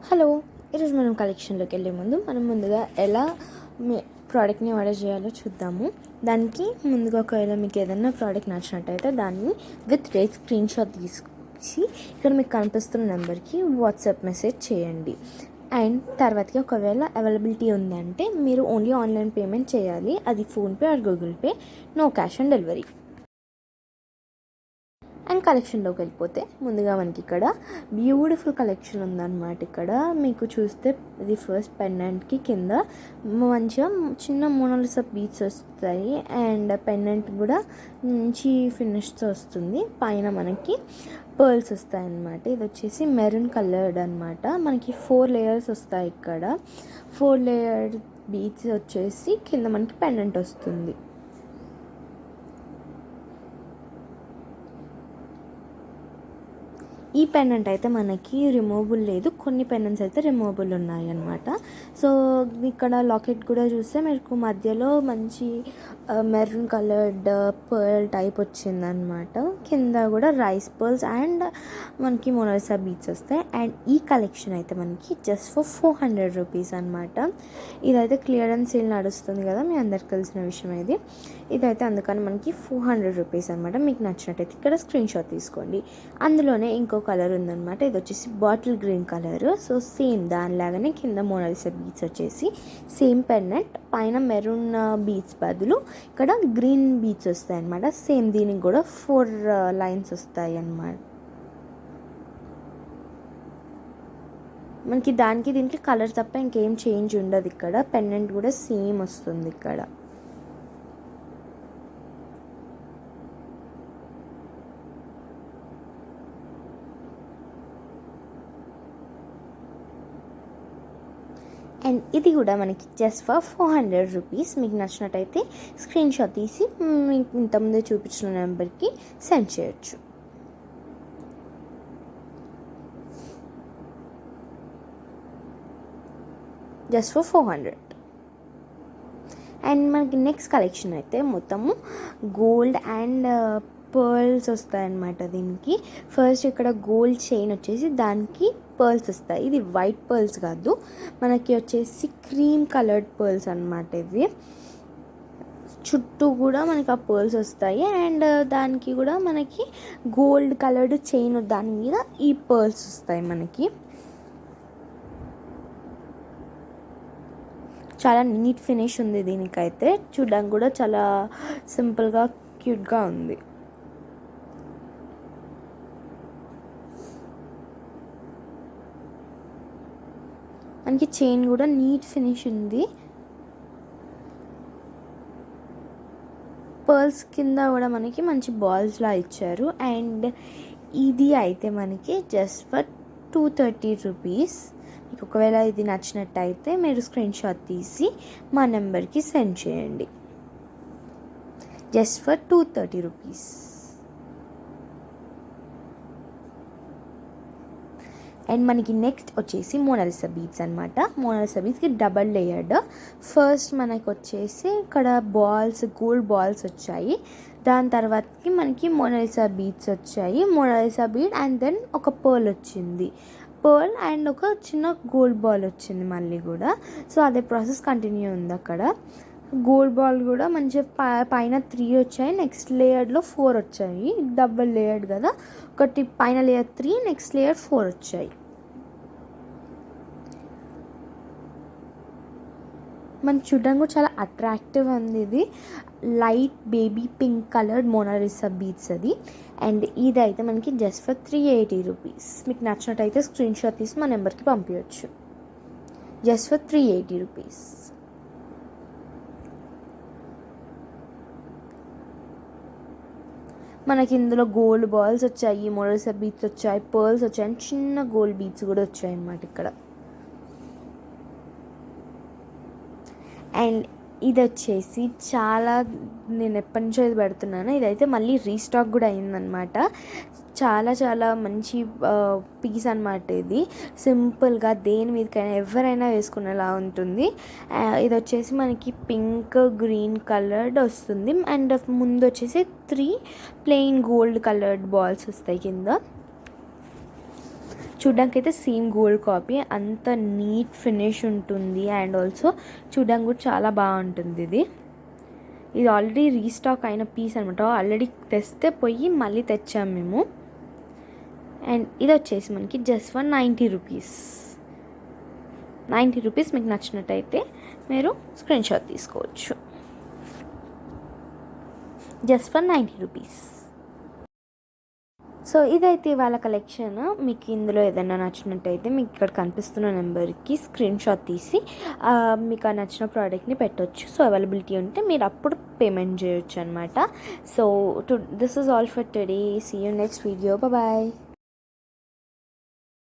Hello, ఈరోజు మనం కలెక్షన్లోకి వెళ్ళే ముందు మనం ముందుగా ఎలా ప్రోడక్ట్ని ఆర్డర్ చేయాలో చూద్దాము. దానికి ముందుగా ఒకవేళ మీకు ఏదైనా ప్రోడక్ట్ నచ్చినట్టయితే దాన్ని విత్ రేట్ స్క్రీన్ షాట్ తీసి ఇక్కడ మీకు కనిపిస్తున్న నెంబర్కి వాట్సాప్ మెసేజ్ చేయండి. అండ్ తర్వాతకి ఒకవేళ అవైలబిలిటీ ఉందంటే మీరు ఓన్లీ ఆన్లైన్ పేమెంట్ చేయాలి. అది PhonePe or Google pay, no cash on delivery. And కలెక్షన్లోకి వెళ్ళిపోతే ముందుగా మనకి ఇక్కడ బ్యూటిఫుల్ కలెక్షన్ ఉందన్నమాట. ఇక్కడ మీకు చూస్తే ఇది ఫస్ట్ పెండెంట్కి కింద మంచిగా చిన్న మోనాలిసా బీడ్స్ వస్తాయి. అండ్ పెండెంట్ కూడా మంచి ఫినిష్తో వస్తుంది. పైన మనకి పర్ల్స్ వస్తాయి అన్నమాట. ఇది వచ్చేసి మెరూన్ కలర్డ్ అనమాట. మనకి 4 లేయర్స్ వస్తాయి. ఇక్కడ 4 లేయర్ బీడ్స్ వచ్చేసి కింద మనకి పెండెంట్ వస్తుంది. ఈ పెండెంట్ అయితే మనకి రిమూవబుల్ లేదు, కొన్ని పెండెంట్స్ అయితే రిమూవబుల్ ఉన్నాయి అన్నమాట. సో ఇక్కడ లాకెట్ కూడా చూస్తే మీకు మధ్యలో మంచి మెరూన్ కలర్డ్ పర్ల్ టైప్ వచ్చిందనమాట. కింద కూడా రైస్ పర్ల్స్ అండ్ మనకి మోనాలిసా బీడ్స్ వస్తాయి. అండ్ ఈ కలెక్షన్ అయితే మనకి జస్ట్ ఫర్ 400 రూపీస్ అనమాట. ఇదైతే క్లియరెన్స్ సేల్ నడుస్తుంది కదా, మీ అందరికి తెలిసిన విషయం ఇదైతే అందుకని మనకి 400 రూపీస్ అనమాట. మీకు నచ్చినట్టయితే ఇక్కడ స్క్రీన్ షాట్ తీసుకోండి. అందులోనే ఇంకో కలర్ ఉందన్నమాట. ఇది వచ్చేసి bottle green colour. So same దానిలాగానే కింద మోనాలిసా బీడ్స్ వచ్చేసి సేమ్ పెండెంట్, పైన మెరూన్ బీడ్స్ బదులు ఇక్కడ గ్రీన్ బీడ్స్ వస్తాయి అన్నమాట. సేమ్ దీనికి కూడా 4 లైన్స్ వస్తాయి అన్నమాట. మనకి దానికి దీనికి కలర్ తప్ప ఇంకేం చేంజ్ ఉండదు. ఇక్కడ పెండెంట్ కూడా సేమ్ వస్తుంది ఇక్కడ. అండ్ ఇది కూడా మనకి జస్ట్ ఫర్ 400 రూపీస్. మీకు నచ్చినట్టయితే స్క్రీన్ షాట్ తీసి మీకు ఇంతకుముందే చూపించిన నెంబర్కి సెండ్ చేయొచ్చు. Just for 400. అండ్ మనకి నెక్స్ట్ కలెక్షన్ అయితే మొత్తము గోల్డ్ అండ్ పర్ల్స్ వస్తాయన్నమాట. దీనికి ఫస్ట్ ఇక్కడ గోల్డ్ చైన్ వచ్చేసి దానికి పర్ల్స్ వస్తాయి. ఇది వైట్ పర్ల్స్ కాదు, మనకి వచ్చేసి క్రీమ్ కలర్డ్ పర్ల్స్ అనమాట. ఇవి చుట్టూ కూడా మనకి ఆ పర్ల్స్ వస్తాయి. అండ్ దానికి కూడా మనకి గోల్డ్ కలర్డ్ చైన్, దాని మీద ఈ పర్ల్స్ వస్తాయి మనకి. చాలా నీట్ ఫినిష్ ఉంది దీనికైతే. చూడడానికి కూడా చాలా సింపుల్గా క్యూట్గా ఉంది. మనకి చైన్ కూడా నీట్ ఫినిష్ ఉంది. పర్ల్స్ కింద కూడా మనకి మంచి బాల్స్లా ఇచ్చారు. అండ్ ఇది అయితే మనకి జస్ట్ ఫర్ 230 రూపీస్. మీకు ఒకవేళ ఇది నచ్చినట్టయితే మీరు స్క్రీన్ షాట్ తీసి మా నెంబర్కి సెండ్ చేయండి. Just for 230 rupees. అండ్ మనకి నెక్స్ట్ వచ్చేసి మోనాలిసా బీడ్స్ అనమాట. మోనాలిసా బీడ్స్కి డబల్ లేయర్డ్. ఫస్ట్ మనకి వచ్చేసి ఇక్కడ బాల్స్, గోల్డ్ బాల్స్ వచ్చాయి. దాని తర్వాతకి మనకి మోనాలిసా బీడ్స్ వచ్చాయి. మోనాలిసా బీడ్ అండ్ దెన్ ఒక పర్ల్ వచ్చింది. పర్ల్ అండ్ ఒక చిన్న గోల్డ్ బాల్ వచ్చింది మళ్ళీ కూడా. సో అదే ప్రాసెస్ కంటిన్యూ ఉంది అక్కడ. గోల్డ్ బాల్ కూడా మంచిగా పైన 3 వచ్చాయి, నెక్స్ట్ లేయర్లో 4 వచ్చాయి. డబల్ లేయర్డ్ కదా, ఒకటి పైన లేయర్ 3, నెక్స్ట్ లేయర్ 4 వచ్చాయి. మనకి చూడడానికి కూడా చాలా అట్రాక్టివ్ ఉంది. ఇది light baby pink coloured Mona Lisa beads అది. అండ్ ఇది అయితే మనకి జస్ట్ ఫర్ 380 రూపీస్. మీకు నచ్చినట్టయితే స్క్రీన్ షాట్ తీసి మా నెంబర్కి పంపించవచ్చు. Just for 380 rupees. మనకి ఇందులో గోల్డ్ బాల్స్ వచ్చాయి, మోనాలిసా బీడ్స్ వచ్చాయి, పర్ల్స్ వచ్చాయి, అండ్ చిన్న గోల్డ్ బీడ్స్ కూడా వచ్చాయి అన్నమాట ఇక్కడ. అండ్ ఇది వచ్చేసి చాలా, నేను ఎప్పటి నుంచో ఇది పెడుతున్నాను. ఇదైతే మళ్ళీ రీస్టాక్ కూడా అయిందనమాట. చాలా చాలా మంచి పీస్ అనమాట. ఇది సింపుల్గా దేని మీదకైనా ఎవరైనా వేసుకునేలా ఉంటుంది. ఇది వచ్చేసి మనకి పింక్ గ్రీన్ కలర్డ్ వస్తుంది. అండ్ ముందు వచ్చేసి 3 ప్లెయిన్ గోల్డ్ కలర్డ్ బాల్స్ వస్తాయి కింద. చూడ్డానికి అయితే సేమ్ గోల్డ్ కాపీ, అంత నీట్ ఫినిష్ ఉంటుంది. అండ్ ఆల్సో చూడ్డానికి కూడా చాలా బాగుంటుంది. ఇది ఆల్రెడీ రీస్టాక్ అయిన పీస్ అనమాట. ఆల్రెడీ తెస్తే పోయి మళ్ళీ తెచ్చాము మేము. అండ్ ఇది వచ్చేసి మనకి జస్ట్ ఫర్ 90 రూపీస్. 90 రూపీస్. మీకు నచ్చినట్టయితే మీరు స్క్రీన్ షాట్ తీసుకోవచ్చు. Just for 90 rupees. సో ఇదైతే వాళ్ళ కలెక్షన్. మీకు ఇందులో ఏదైనా నచ్చినట్టయితే మీకు ఇక్కడ కనిపిస్తున్న నెంబర్కి స్క్రీన్ షాట్ తీసి మీకు ఆ నచ్చిన ప్రోడక్ట్ని పెట్టవచ్చు. సో అవైలబిలిటీ ఉంటే మీరు అప్పుడు పేమెంట్ చేయొచ్చు అనమాట. So this is all for today. See you next video. Bye.